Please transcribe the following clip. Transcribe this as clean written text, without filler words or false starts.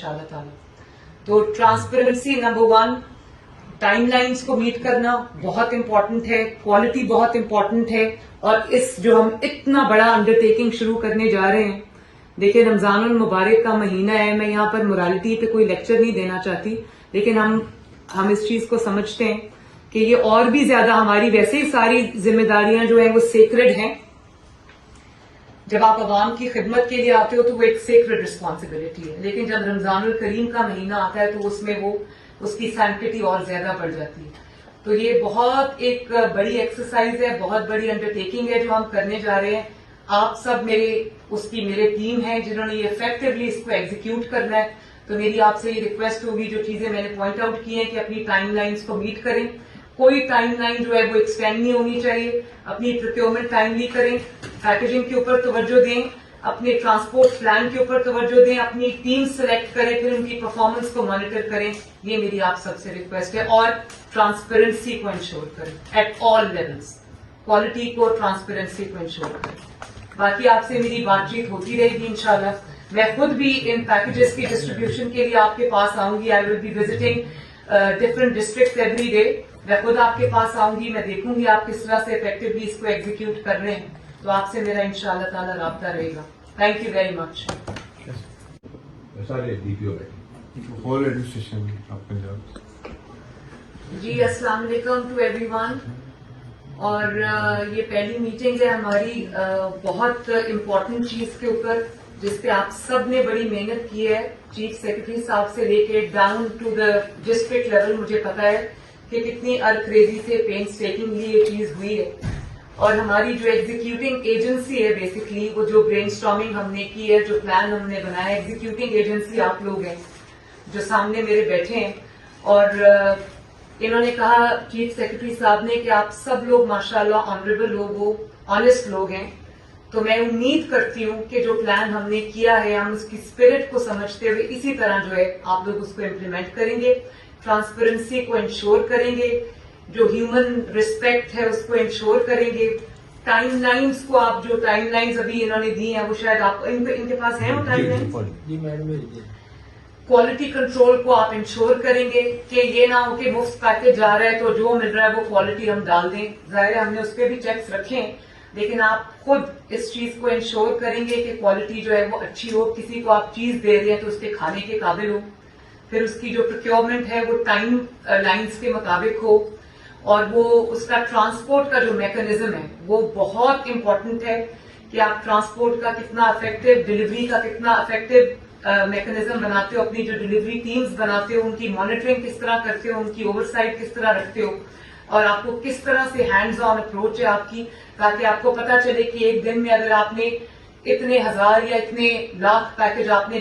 इंशाल्लाह ताला। तो ट्रांसपेरेंसी नंबर 1, टाइम लाइन्स को मीट करना बहुत इंपॉर्टेंट है, क्वालिटी बहुत इंपॉर्टेंट है। और इस जो हम इतना बड़ा अंडरटेकिंग शुरू करने जा रहे हैं, देखिए रमजानुल मुबारक का महीना है, मैं यहाँ पर मोरालिटी पे कोई लेक्चर नहीं देना चाहती, लेकिन हम इस चीज को समझते हैं कि ये और भी ज्यादा हमारी वैसे ही सारी जिम्मेदारियां जो है वो सेक्रेड हैं। जब आप अवाम की खिदमत के लिए आते हो तो वो एक सेक्रेड रिस्पॉन्सिबिलिटी है, लेकिन जब रमजानुल करीम का महीना आता है तो उसमें वो उसकी सैंक्टिटी और ज्यादा बढ़ जाती है। तो ये बहुत एक बड़ी एक्सरसाइज है, बहुत बड़ी अंडरटेकिंग है जो हम करने जा रहे हैं। आप सब मेरे टीम है जिन्होंने ये इफेक्टिवली इसको एग्जीक्यूट करना है। तो मेरी आपसे ये रिक्वेस्ट होगी, जो चीजें मैंने पॉइंट आउट की हैं, कि अपनी टाइम लाइन्स को मीट करें। कोई टाइम लाइन जो है वो एक्सटेंड नहीं होनी चाहिए। अपनी प्रोक्योरमेंट टाइमली करें, पैकेजिंग के ऊपर तवज्जो दें, अपने ट्रांसपोर्ट प्लान के ऊपर तवज्जो दें, अपनी टीम सेलेक्ट करें, फिर उनकी परफॉर्मेंस को मॉनिटर करें। ये मेरी आप सबसे रिक्वेस्ट है। और ट्रांसपेरेंसी को इंश्योर करें एट ऑल लेवल्स, क्वालिटी को, ट्रांसपेरेंसी को इंश्योर करें। बाकी आपसे मेरी बातचीत होती रहेगी इंशाल्लाह। मैं खुद भी इन पैकेजेस की डिस्ट्रीब्यूशन के लिए आपके पास आऊंगी। I will be visiting different district every day. मैं खुद आपके पास आऊंगी, मैं देखूंगी आप किस तरह से इफेक्टिवली इसको एग्जीक्यूट कर रहे हैं। तो आपसे मेरा इंशाल्लाह ताला राब्ता रहेगा। Thank you very much. Whole administration of Punjab. जी अस्सलाम वालेकुम टू एवरीवन। और ये पहली मीटिंग है हमारी बहुत इम्पोर्टेंट चीज के ऊपर, जिसपे आप सब ने बड़ी मेहनत की है। चीफ सेक्रेटरी साहब से लेके down to the district level मुझे पता है कि कितनी अर्करेजी से पेंसटेकिंगली ये चीज हुई है। और हमारी जो एग्जीक्यूटिंग एजेंसी है, बेसिकली वो जो ब्रेनस्टॉर्मिंग हमने की है, जो प्लान हमने बनाया, एग्जीक्यूटिंग एजेंसी आप लोग हैं जो सामने मेरे बैठे हैं। और इन्होंने कहा चीफ सेक्रेटरी साहब ने कि आप सब लोग माशाल्लाह ऑनरेबल लोग हो, ऑनेस्ट लोग हैं। तो मैं उम्मीद करती हूं कि जो प्लान हमने किया है, हम उसकी स्पिरिट को समझते हुए इसी तरह जो है आप लोग उसको इम्प्लीमेंट करेंगे, ट्रांसपेरेंसी को इंश्योर करेंगे, जो ह्यूमन रिस्पेक्ट है उसको इंश्योर करेंगे। टाइम लाइन्स को, आप जो टाइम लाइन्स अभी इन्होंने दी हैं वो शायद आप इनके पास है वो टाइम लाइन्स। क्वालिटी कंट्रोल को आप इंश्योर करेंगे कि ये ना हो कि मुफ्त पैकेज जा रहा है तो जो मिल रहा है वो क्वालिटी हम डाल दें। जाहिर है हमने उस पर भी चेक्स रखे हैं, लेकिन आप खुद इस चीज को इंश्योर करेंगे कि क्वालिटी जो है वो अच्छी हो। किसी को आप चीज दे रहे हैं तो उसके खाने के काबिल हो। फिर उसकी जो प्रोक्योरमेंट है वो टाइम लाइन्स के मुताबिक हो। और वो उसका ट्रांसपोर्ट का जो मैकेनिज्म है वो बहुत इंपॉर्टेंट है कि आप ट्रांसपोर्ट का कितना इफेक्टिव, डिलीवरी का कितना इफेक्टिव मैकेनिज्म बनाते हो, अपनी जो डिलीवरी टीम्स बनाते हो उनकी मॉनिटरिंग किस तरह करते हो, उनकी ओवरसाइट किस तरह रखते हो, और आपको किस तरह से हैंड्स ऑन अप्रोच है आपकी, ताकि आपको पता चले कि एक दिन में अगर आपने इतने हजार या इतने लाख पैकेज आपने